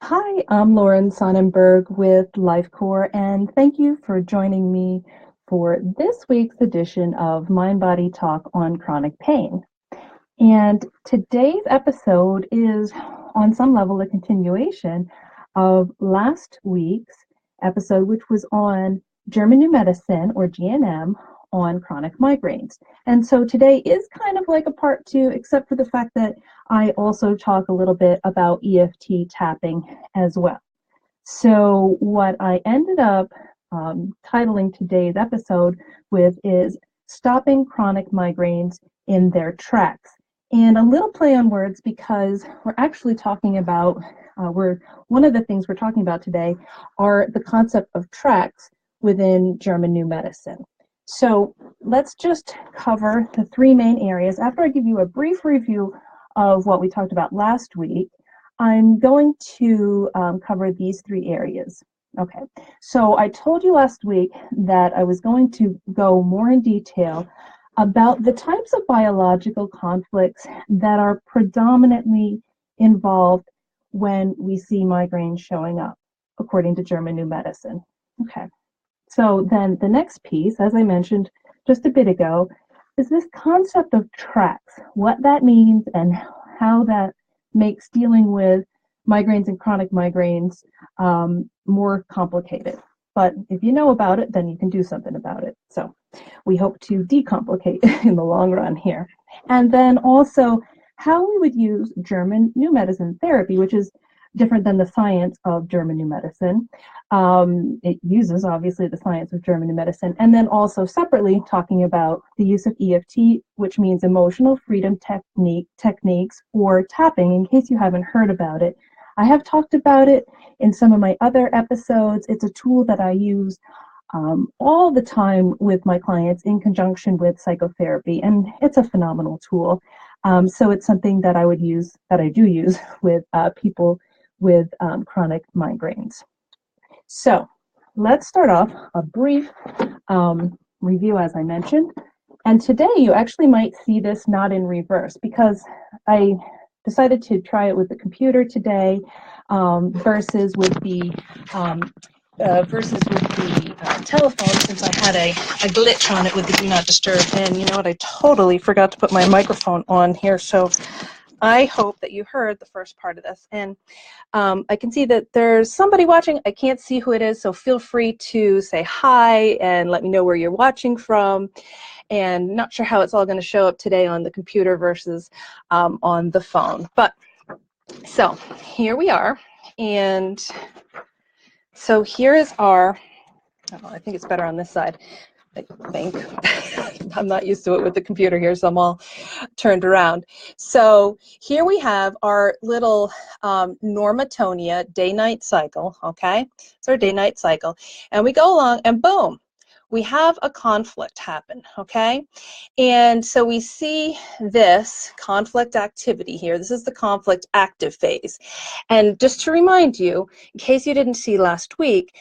Hi, I'm Lauren Sonnenberg with LifeCore, and thank you for joining me for this week's edition of Mind Body Talk on chronic pain. And today's episode is, on some level, a continuation of last week's episode, which was on German New Medicine, or GNM, on chronic migraines. And so today is kind of like a part two, except for the fact that I also talk a little bit about EFT tapping as well. So what I ended up titling today's episode with is Stopping Chronic Migraines in Their Tracks. And a little play on words, because we're actually talking about, one of the things we're talking about today are the concept of tracks within German New Medicine. So let's just cover the three main areas. After I give you a brief review of what we talked about last week, I'm going to cover these three areas. Okay, so I told you last week that I was going to go more in detail about the types of biological conflicts that are predominantly involved when we see migraines showing up, according to German New Medicine. Okay, so then the next piece, as I mentioned just a bit ago, is this concept of tracks, what that means and how that makes dealing with migraines and chronic migraines more complicated. But if you know about it, then you can do something about it. So we hope to decomplicate in the long run here. And then also how we would use German New Medicine therapy, which is different than the science of German New Medicine. It uses, obviously, the science of German New Medicine. And then also separately talking about the use of EFT, which means emotional freedom techniques, or tapping, in case you haven't heard about it. I have talked about it in some of my other episodes. It's a tool that I use all the time with my clients in conjunction with psychotherapy, and it's a phenomenal tool. So it's something that I do use with people with chronic migraines. So let's start off a brief review, as I mentioned. And today you actually might see this not in reverse, because I decided to try it with the computer today versus with the telephone, since I had a glitch on it with the Do Not Disturb. And you know what? I totally forgot to put my microphone on here. So I hope that you heard the first part of this. And I can see that there's somebody watching. I can't see who it is, so feel free to say hi and let me know where you're watching from. And not sure how it's all going to show up today on the computer versus on the phone. But so here we are. And so here is our, I think it's better on this side. I think. I'm not used to it with the computer here, so I'm all turned around. So here we have our little normatonia day-night cycle, okay? It's our day-night cycle. And we go along and boom, we have a conflict happen, okay? And so we see this conflict activity here. This is the conflict active phase. And just to remind you, in case you didn't see last week,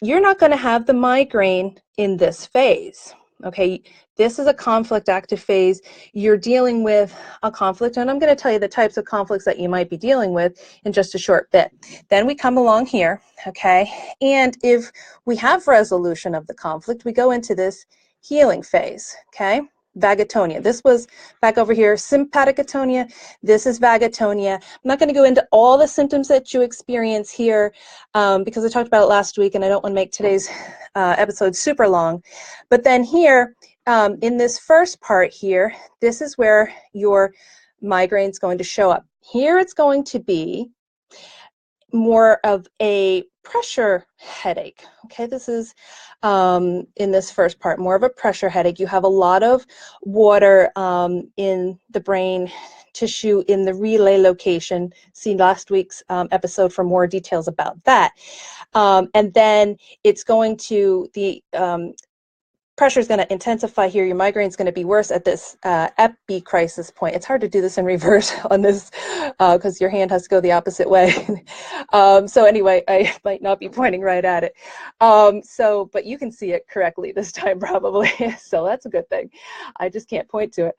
you're not going to have the migraine in this phase, okay? This is a conflict active phase. You're dealing with a conflict, and I'm going to tell you the types of conflicts that you might be dealing with in just a short bit. Then we come along here, okay? And if we have resolution of the conflict, we go into this healing phase, okay? Vagatonia. This was back over here, sympathetic atonia. This is vagatonia. I'm not going to go into all the symptoms that you experience here because I talked about it last week, and I don't want to make today's episode super long. But then here, in this first part here, this is where your migraine is going to show up. Here it's going to be more of a pressure headache. Okay, this is in this first part, more of a pressure headache. You have a lot of water in the brain tissue in the relay location. See last week's episode for more details about that. And then it's going to, the pressure is going to intensify here. Your migraine is going to be worse at this epicrisis point. It's hard to do this in reverse on this because your hand has to go the opposite way. So anyway, I might not be pointing right at it. But you can see it correctly this time probably. So that's a good thing. I just can't point to it.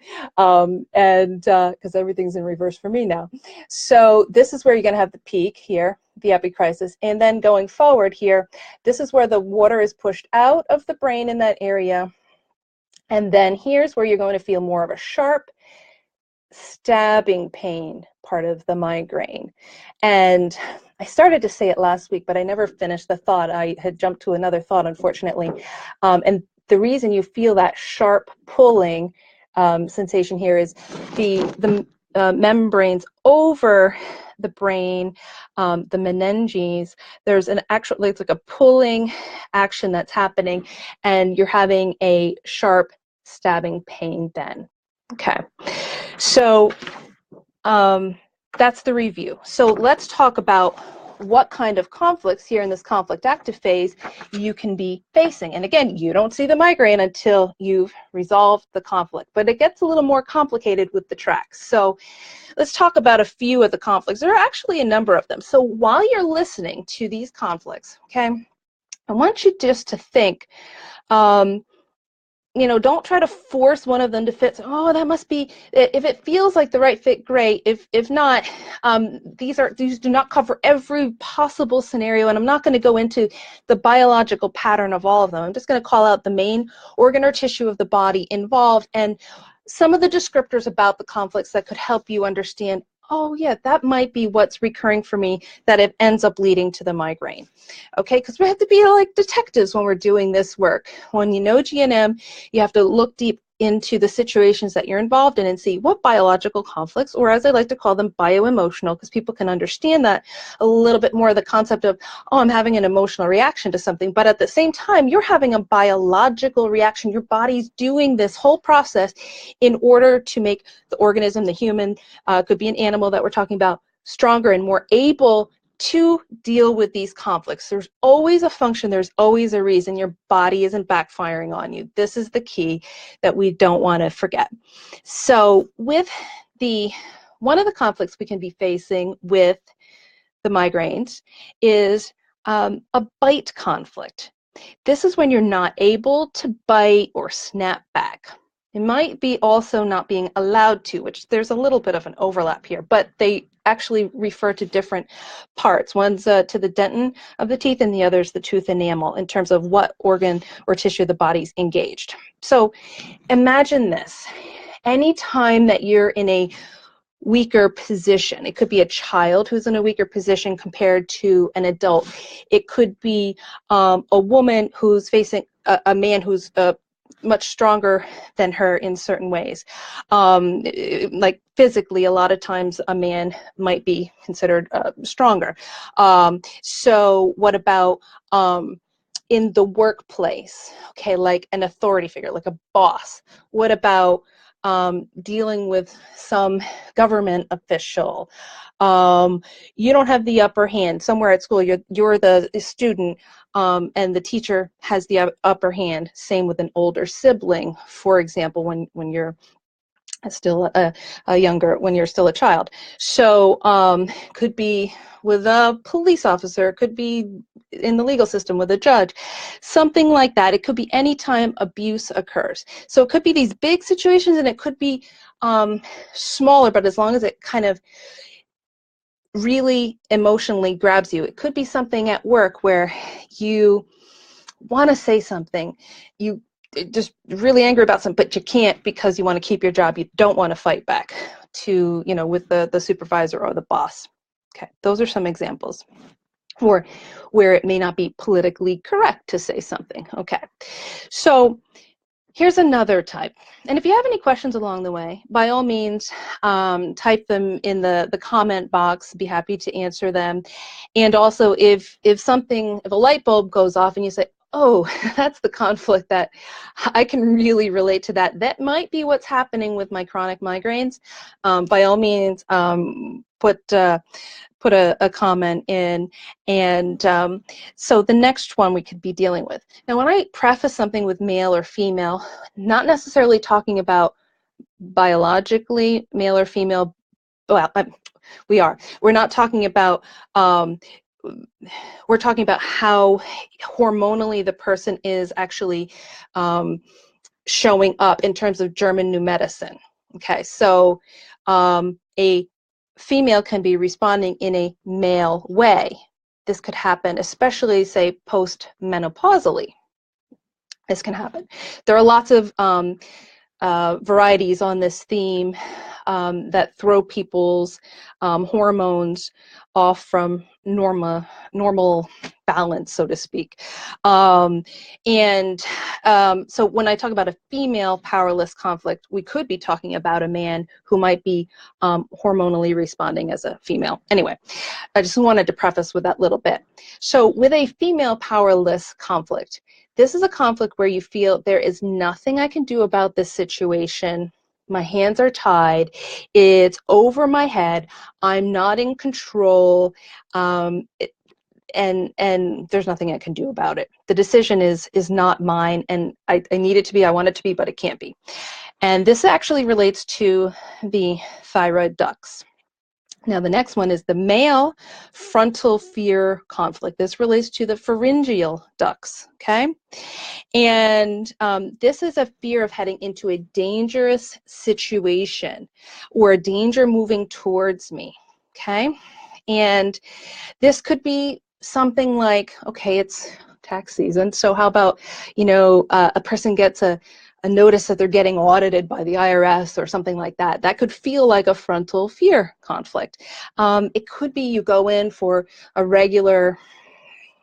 And because everything's in reverse for me now. So this is where you're going to have the peak here. the epicrisis. And then going forward here, this is where the water is pushed out of the brain in that area. And then here's where you're going to feel more of a sharp, stabbing pain part of the migraine. And I started to say it last week, but I never finished the thought. I had jumped to another thought, unfortunately. And the reason you feel that sharp pulling sensation here is the membranes over the brain, the meninges, there's an actual, it's like a pulling action that's happening, and you're having a sharp stabbing pain then. Okay, so that's the review. So let's talk about what kind of conflicts here in this conflict active phase you can be facing. And again, you don't see the migraine until you've resolved the conflict, but it gets a little more complicated with the tracks. So let's talk about a few of the conflicts. There are actually a number of them. So while you're listening to these conflicts, okay, I want you just to think, you know, don't try to force one of them to fit. Oh, that must be, if it feels like the right fit, great. If not, these do not cover every possible scenario, and I'm not going to go into the biological pattern of all of them. I'm just going to call out the main organ or tissue of the body involved and some of the descriptors about the conflicts that could help you understand, oh yeah, that might be what's recurring for me, that it ends up leading to the migraine. Okay, because we have to be like detectives when we're doing this work. When you know GNM, you have to look deep into the situations that you're involved in and see what biological conflicts, or as I like to call them, bio-emotional, because people can understand that a little bit more, the concept of, oh, I'm having an emotional reaction to something, but at the same time, you're having a biological reaction. Your body's doing this whole process in order to make the organism, the human, could be an animal that we're talking about, stronger and more able to deal with these conflicts. There's always a function, there's always a reason. Your body isn't backfiring on you. This is the key that we don't want to forget. So with one of the conflicts we can be facing with the migraines is a bite conflict. This is when you're not able to bite or snap back. It might be also not being allowed to, which there's a little bit of an overlap here, but they actually refer to different parts. One's to the dentin of the teeth and the other's the tooth enamel in terms of what organ or tissue the body's engaged. So imagine this. Anytime that you're in a weaker position, it could be a child who's in a weaker position compared to an adult. It could be a woman who's facing a man who's much stronger than her in certain ways. Like physically, a lot of times a man might be considered stronger. So what about in the workplace? Okay, like an authority figure, like a boss. What about dealing with some government official? You don't have the upper hand. Somewhere at school, you're the student, and the teacher has the upper hand. Same with an older sibling, for example, when you're still when you're still a child. So could be with a police officer, could be in the legal system with a judge, something like that. It could be any time abuse occurs. So it could be these big situations, and it could be smaller, but as long as it kind of really emotionally grabs you. It could be something at work where you want to say something, you just really angry about something, but you can't because you want to keep your job. You don't want to fight back to, you know, with the supervisor or the boss. Okay, those are some examples. Or where it may not be politically correct to say something. Okay, so here's another type. And if you have any questions along the way, by all means, type them in the comment box. Be happy to answer them. And also, if a light bulb goes off and you say, oh, that's the conflict that I can really relate to that. That might be what's happening with my chronic migraines. By all means, put a comment in, and so the next one we could be dealing with. Now, when I preface something with male or female, not necessarily talking about biologically male or female. Well, we're not talking about. We're talking about how hormonally the person is actually showing up in terms of German new medicine. Okay, so a female can be responding in a male way, this could happen, especially say post-menopausally. This can happen. There are lots of varieties on this theme that throw people's hormones off from normal balance, so to speak. So when I talk about a female powerless conflict, we could be talking about a man who might be hormonally responding as a female. Anyway, I just wanted to preface with that little bit. So with a female powerless conflict, this is a conflict where you feel there is nothing I can do about this situation. My hands are tied. It's over my head. I'm not in control. And there's nothing I can do about it. The decision is not mine, and I need it to be, I want it to be, but it can't be. And this actually relates to the thyroid ducts. Now, the next one is the male frontal fear conflict. This relates to the pharyngeal ducts, okay? And this is a fear of heading into a dangerous situation or a danger moving towards me, okay? And this could be something like, okay, it's tax season, so how about, you know, a person gets a notice that they're getting audited by the IRS or something like that. That could feel like a frontal fear conflict. It could be you go in for a regular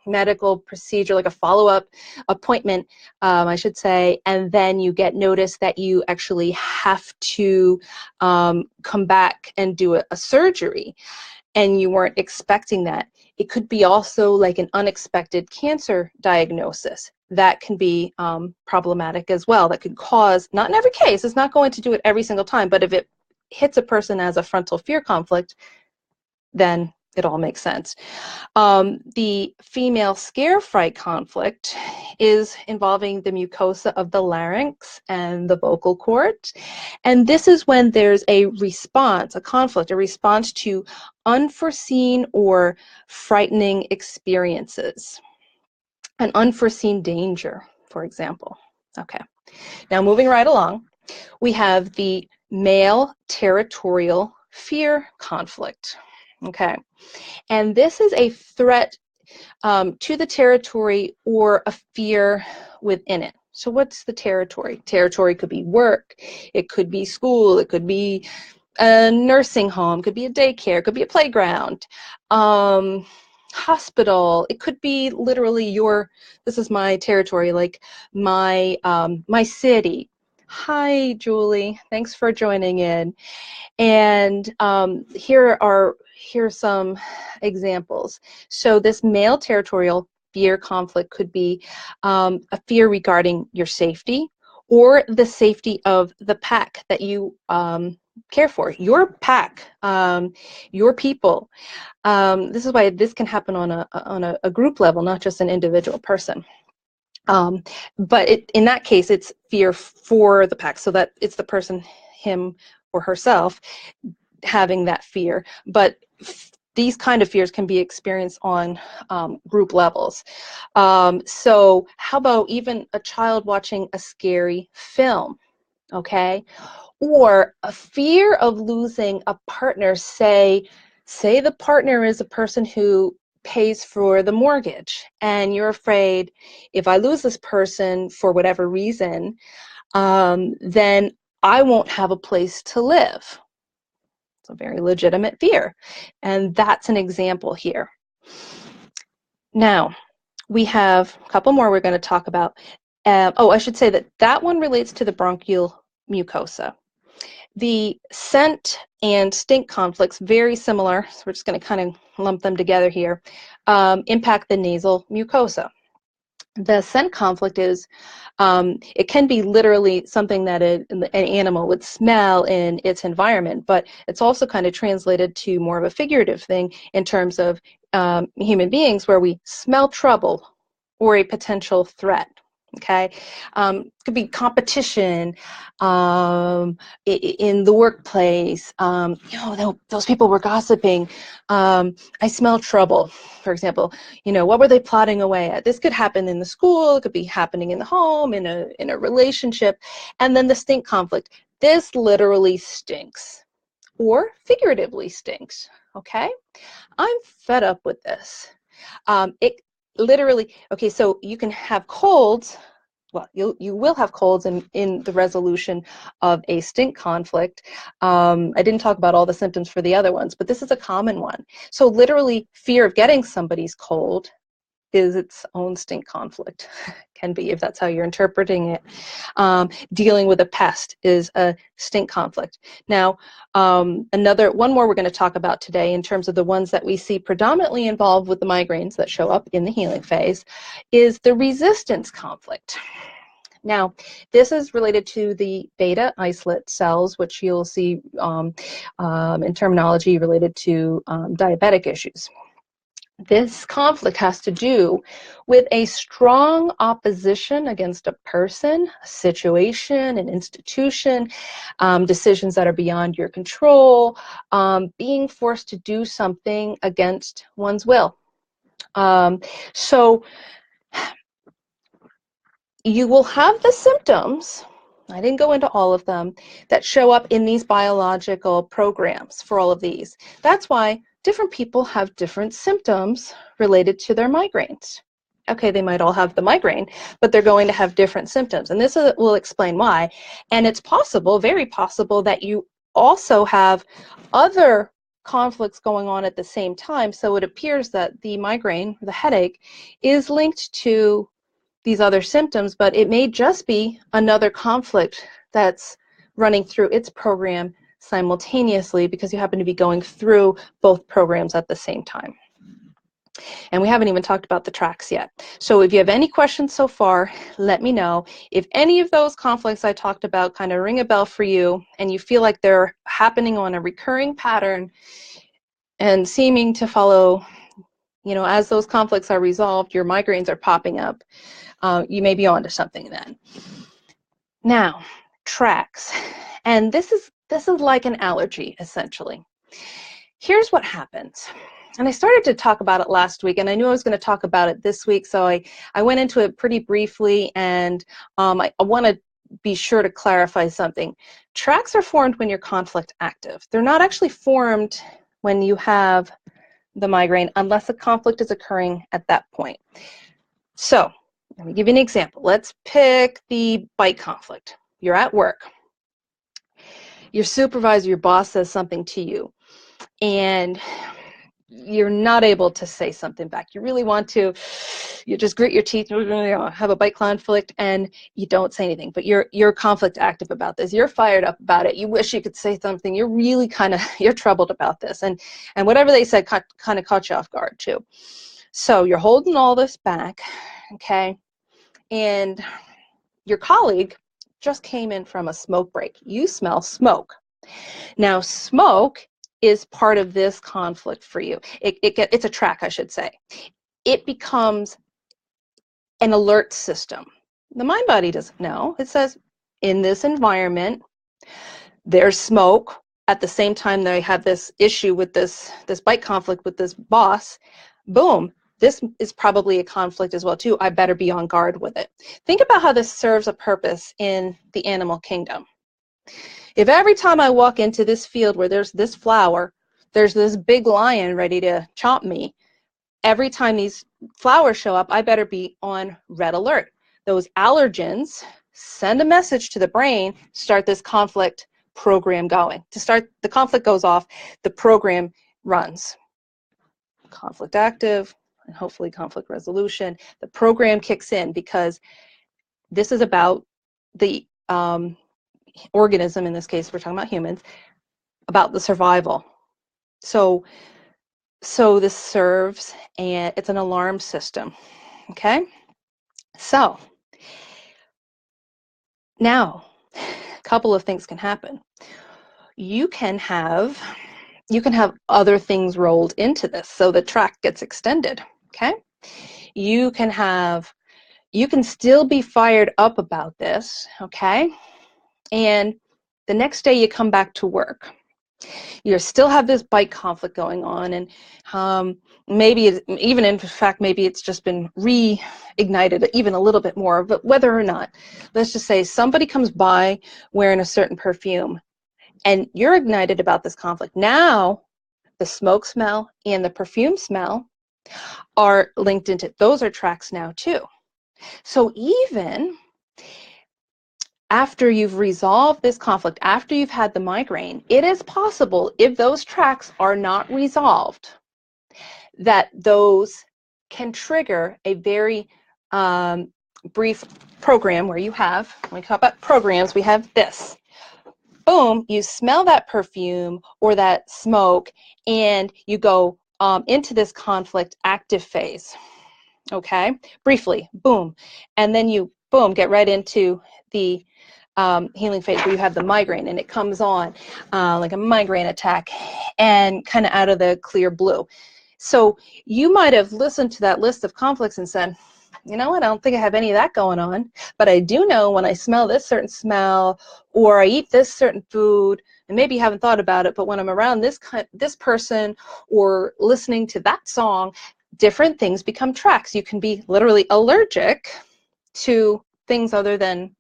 medical procedure, like a follow-up appointment, I should say, and then you get notice that you actually have to come back and do a surgery, and you weren't expecting that. It could be also like an unexpected cancer diagnosis. That can be problematic as well. That could cause, not in every case, it's not going to do it every single time, but if it hits a person as a frontal fear conflict, then it all makes sense. The female scare fright conflict is involving the mucosa of the larynx and the vocal cords. And this is when there's a response, a conflict, a response to unforeseen or frightening experiences. An unforeseen danger, for example. Okay, now moving right along, we have the male territorial fear conflict. Okay, and this is a threat to the territory or a fear within it. So what's the territory? Territory could be work, it could be school, it could be a nursing home, could be a daycare, could be a playground, hospital. It could be literally this is my territory, like my my city. Hi, Julie. Thanks for joining in. And here's some examples. So this male territorial fear conflict could be a fear regarding your safety or the safety of the pack that you care for, your pack, your people. This is why this can happen on a group level, not just an individual person. But in that case, it's fear for the pack, so that it's the person, him or herself, having that fear. But these kind of fears can be experienced on group levels. So how about even a child watching a scary film, okay? Or a fear of losing a partner, say the partner is a person who pays for the mortgage, and you're afraid, if I lose this person for whatever reason, then I won't have a place to live. It's a very legitimate fear, and that's an example here. Now, we have a couple more we're going to talk about. Oh, I should say that one relates to the bronchial mucosa. The scent and stink conflicts, very similar, so we're just going to kind of lump them together here, impact the nasal mucosa. The scent conflict is, it can be literally something that an animal would smell in its environment, but it's also kind of translated to more of a figurative thing in terms of human beings, where we smell trouble or a potential threat. Okay, could be competition in the workplace. You know, those people were gossiping. I smell trouble, for example. You know, what were they plotting away at? This could happen in the school. It could be happening in the home, in a relationship. And then the stink conflict. This literally stinks, or figuratively stinks. Okay, I'm fed up with this. It literally, okay, so you can have colds. Well, you will have colds in the resolution of a stink conflict. I didn't talk about all the symptoms for the other ones, but this is a common one. So literally, fear of getting somebody's cold is its own stink conflict. Can be, if that's how you're interpreting it. Dealing with a pest is a stink conflict. Now, one more we're going to talk about today in terms of the ones that we see predominantly involved with the migraines that show up in the healing phase is the resistance conflict. Now, this is related to the beta isolate cells, which you'll see in terminology related to diabetic issues. This conflict has to do with a strong opposition against a person, a situation, an institution, decisions that are beyond your control, being forced to do something against one's will. So you will have the symptoms, I didn't go into all of them, that show up in these biological programs for all of these. That's why different people have different symptoms related to their migraines. Okay, they might all have the migraine, but they're going to have different symptoms. And this will explain why. And it's possible, very possible, that you also have other conflicts going on at the same time. So it appears that the migraine, the headache, is linked to these other symptoms, but it may just be another conflict that's running through its program simultaneously because you happen to be going through both programs at the same time. And we haven't even talked about the tracks yet. So if you have any questions so far, let me know. If any of those conflicts I talked about kind of ring a bell for you and you feel like they're happening on a recurring pattern and seeming to follow, as those conflicts are resolved, your migraines are popping up, you may be onto something then. Now, tracks. And this is like an allergy, essentially. Here's what happens. And I started to talk about it last week, and I knew I was going to talk about it this week, so I went into it pretty briefly, and I want to be sure to clarify something. Tracks are formed when you're conflict active. They're not actually formed when you have the migraine unless a conflict is occurring at that point. So let me give you an example. Let's pick the bite conflict. You're at work. Your supervisor, your boss says something to you, and you're not able to say something back. You really want to, you just grit your teeth, have a bite conflict, and you don't say anything. But you're conflict active about this. You're fired up about it. You wish you could say something. You're really you're troubled about this. And whatever they said kind of caught you off guard too. So you're holding all this back, okay? And your colleague just came in from a smoke break. You smell smoke. Now, smoke is part of this conflict for you. It's a track, I should say. It becomes an alert system. The mind body doesn't know. It says, in this environment, there's smoke. At the same time, they have this issue with this bite conflict with this boss. Boom. This is probably a conflict as well, too. I better be on guard with it. Think about how this serves a purpose in the animal kingdom. If every time I walk into this field where there's this flower, there's this big lion ready to chomp me, every time these flowers show up, I better be on red alert. Those allergens send a message to the brain, start this conflict program going. To start, the conflict goes off, the program runs. Conflict active, and hopefully conflict resolution. The program kicks in because this is about the organism, in this case we're talking about humans, about the survival. So this serves, and it's an alarm system, okay? So now a couple of things can happen. You can have other things rolled into this, so the track gets extended, okay? You can still be fired up about this, okay? And the next day you come back to work. You still have this bite conflict going on, and maybe it's just been reignited even a little bit more. But whether or not, let's just say somebody comes by wearing a certain perfume, and you're ignited about this conflict. Now, the smoke smell and the perfume smell are linked into, those are tracks now too. So even after you've resolved this conflict, after you've had the migraine, it is possible, if those tracks are not resolved, that those can trigger a very brief program where you have, when we talk about programs, we have this. Boom, you smell that perfume or that smoke, and you go into this conflict active phase. Okay, briefly, boom, and then you, boom, get right into the healing phase where you have the migraine, and it comes on like a migraine attack, and kind of out of the clear blue. So you might have listened to that list of conflicts and said, you know what, I don't think I have any of that going on, but I do know when I smell this certain smell, or I eat this certain food, and maybe you haven't thought about it, but when I'm around this person or listening to that song, different things become tracks. You can be literally allergic to things other than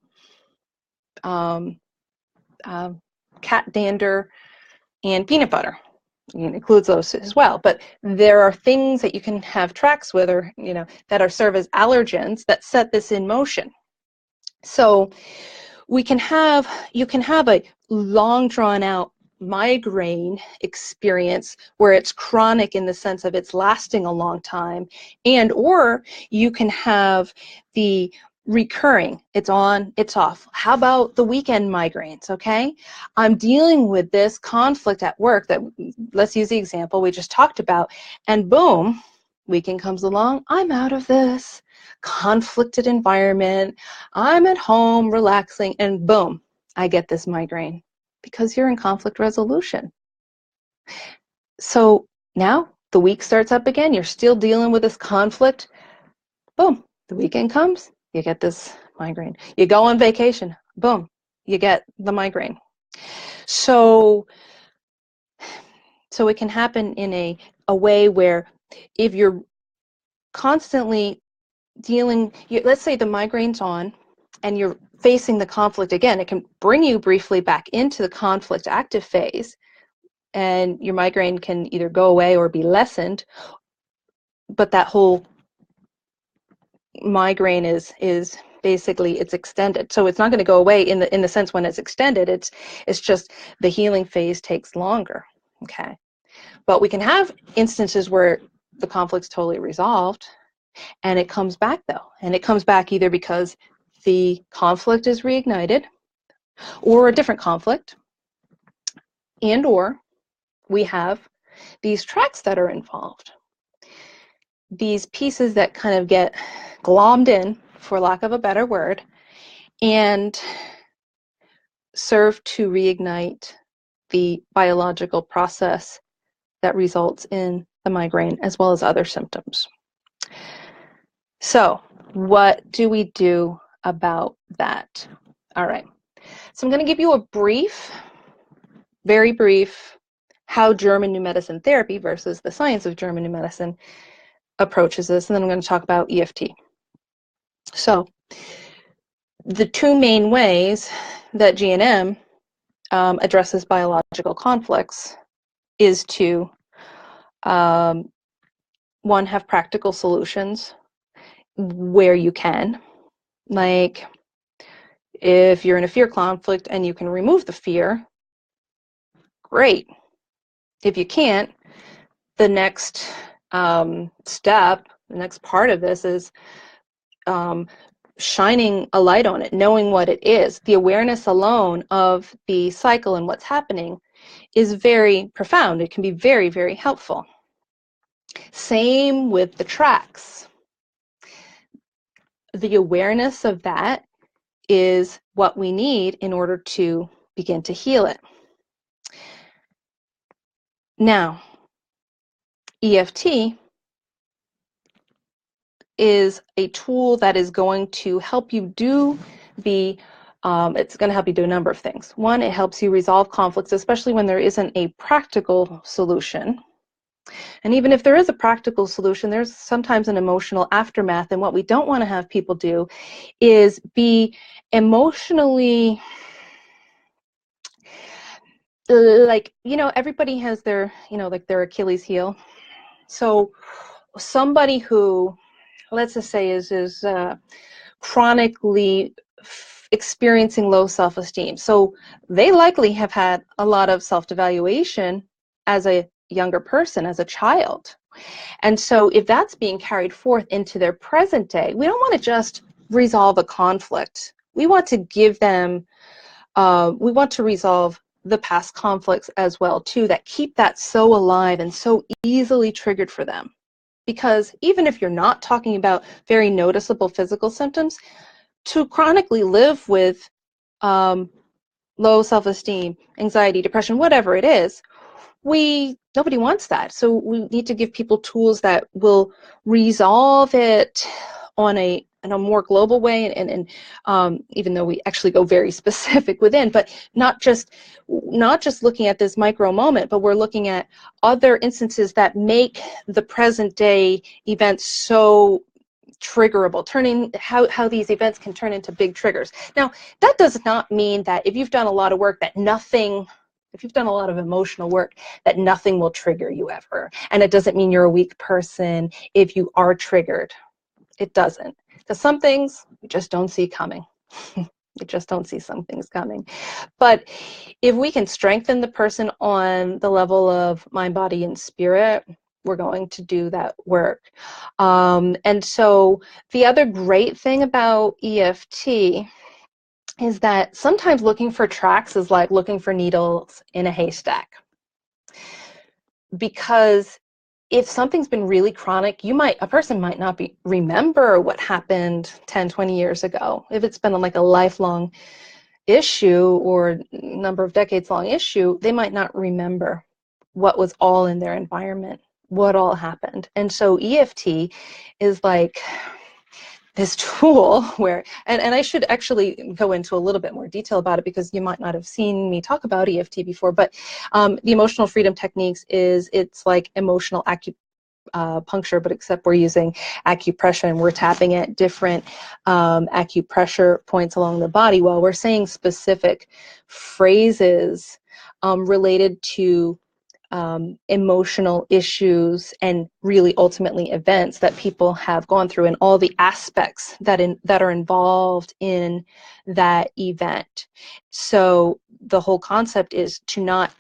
cat dander and peanut butter. It includes those as well, but there are things that you can have tracks with, or that are serve as allergens that set this in motion. So you can have a long drawn out migraine experience where it's chronic in the sense of it's lasting a long time, and or you can have the recurring, it's on, it's off. How about the weekend migraines? Okay, I'm dealing with this conflict at work that, let's use the example we just talked about, and boom, weekend comes along, I'm out of this conflicted environment, I'm at home relaxing, and boom, I get this migraine because you're in conflict resolution. So now the week starts up again, you're still dealing with this conflict, boom, the weekend comes, you get this migraine. You go on vacation, boom, you get the migraine. So it can happen in a way where if you're constantly dealing, let's say the migraine's on and you're facing the conflict again, it can bring you briefly back into the conflict active phase, and your migraine can either go away or be lessened, but that whole migraine is basically, it's extended. So it's not going to go away in the sense when it's extended, it's just the healing phase takes longer. Okay, but we can have instances where the conflict's totally resolved and it comes back though, and it comes back either because the conflict is reignited or a different conflict, and or we have these tracks that are involved, these pieces that kind of get glommed in, for lack of a better word, and serve to reignite the biological process that results in the migraine as well as other symptoms. So what do we do about that? All right, so I'm going to give you a brief, very brief, how German New Medicine therapy versus the science of German New Medicine approaches this, and then I'm going to talk about EFT. So the two main ways that GNM addresses biological conflicts is to, one, have practical solutions where you can, like if you're in a fear conflict and you can remove the fear, great. If you can't, the next step, the next part of this is shining a light on it, knowing what it is. The awareness alone of the cycle and what's happening is very profound. It can be very, very helpful. Same with the tracks. The awareness of that is what we need in order to begin to heal it. Now, EFT is a tool that is going to help you do it's going to help you do a number of things. One, it helps you resolve conflicts, especially when there isn't a practical solution. And even if there is a practical solution, there's sometimes an emotional aftermath. And what we don't want to have people do is be emotionally, like, everybody has their, like their Achilles heel. So somebody who, let's just say, is chronically experiencing low self-esteem. So they likely have had a lot of self-devaluation as a younger person, as a child. And so if that's being carried forth into their present day, we don't want to just resolve a conflict. We want to give them, we want to resolve the past conflicts as well too, that keep that so alive and so easily triggered for them. Because even if you're not talking about very noticeable physical symptoms, to chronically live with low self-esteem, anxiety, depression, whatever it is, nobody wants that. So we need to give people tools that will resolve it in a more global way, and even though we actually go very specific within, but not just looking at this micro moment, but we're looking at other instances that make the present day events so triggerable, how these events can turn into big triggers. Now, that does not mean that if you've done a lot of work if you've done a lot of emotional work, that nothing will trigger you ever. And it doesn't mean you're a weak person if you are triggered. It doesn't. Because some things we just don't see coming. We just don't see some things coming. But if we can strengthen the person on the level of mind, body, and spirit, we're going to do that work. And so the other great thing about EFT is that sometimes looking for tracks is like looking for needles in a haystack. Because if something's been really chronic, a person might not remember what happened 10, 20 years ago. If it's been like a lifelong issue or number of decades long issue, they might not remember what was all in their environment, what all happened. And so EFT is like this tool where, and I should actually go into a little bit more detail about it because you might not have seen me talk about EFT before, but the emotional freedom techniques it's like emotional acupuncture, but except we're using acupressure and we're tapping at different acupressure points along the body while we're saying specific phrases related to emotional issues and really ultimately events that people have gone through and all the aspects that are involved in that event. So the whole concept is to not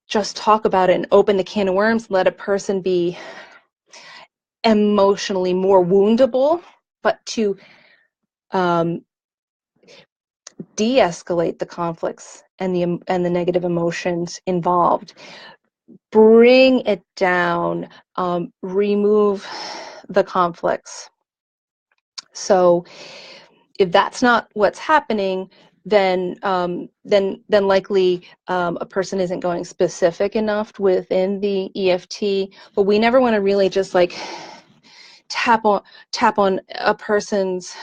just talk about it and open the can of worms, let a person be emotionally more woundable, but to de-escalate the conflicts and the negative emotions involved. Bring it down, remove the conflicts. So if that's not what's happening, then likely a person isn't going specific enough within the EFT. But we never want to really just like tap on a person's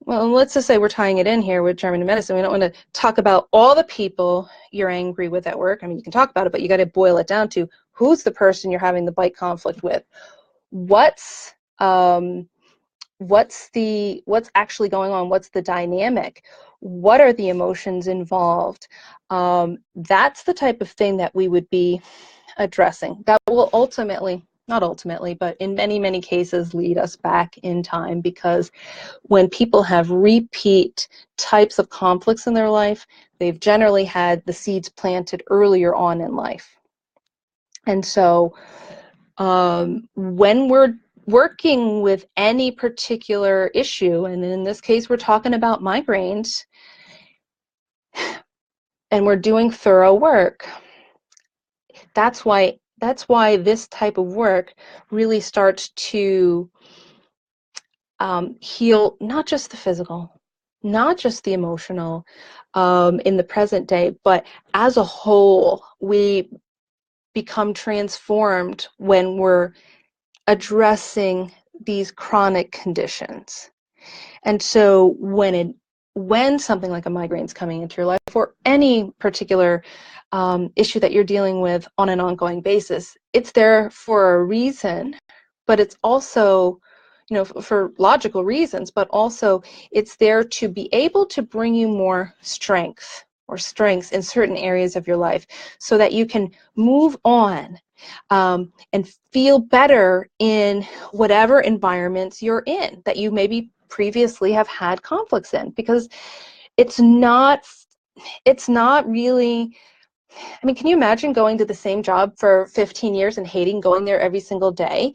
well, let's just say we're tying it in here with German medicine. We don't want to talk about all the people you're angry with at work. I mean, you can talk about it, but you got to boil it down to who's the person you're having the bite conflict with. What's actually going on? What's the dynamic? What are the emotions involved? That's the type of thing that we would be addressing. That will not ultimately, but in many, many cases lead us back in time, because when people have repeat types of conflicts in their life, they've generally had the seeds planted earlier on in life. And so when we're working with any particular issue, and in this case we're talking about migraines, and we're doing thorough work, that's why this type of work really starts to heal not just the physical, not just the emotional in the present day, but as a whole. We become transformed when we're addressing these chronic conditions. And so when something like a migraine is coming into your life, or any particular issue that you're dealing with on an ongoing basis, it's there for a reason, but it's also, for logical reasons, but also it's there to be able to bring you more strengths in certain areas of your life so that you can move on and feel better in whatever environments you're in that you maybe previously have had conflicts in, because it's not really, I mean, can you imagine going to the same job for 15 years and hating going there every single day?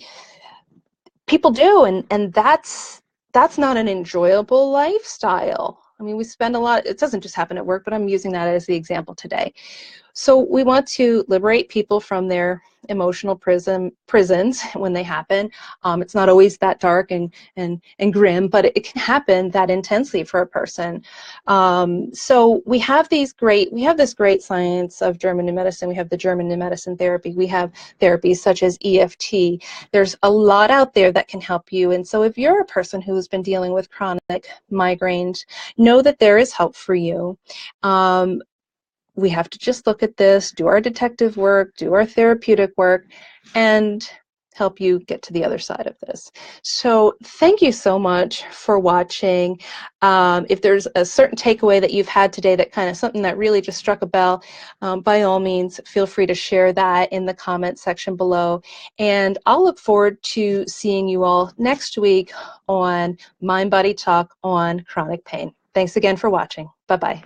People do, and that's not an enjoyable lifestyle. I mean, we spend a lot, it doesn't just happen at work, but I'm using that as the example today. So we want to liberate people from their emotional prisons when they happen. It's not always that dark and grim, but it can happen that intensely for a person. So we have this great science of German New Medicine. We have the German New Medicine therapy. We have therapies such as EFT. There's a lot out there that can help you. And so if you're a person who's been dealing with chronic migraines, know that there is help for you. We have to just look at this, do our detective work, do our therapeutic work, and help you get to the other side of this. So thank you so much for watching. If there's a certain takeaway that you've had today, that kind of something that really just struck a bell, by all means, feel free to share that in the comment section below. And I'll look forward to seeing you all next week on Mind Body Talk on chronic pain. Thanks again for watching. Bye-bye.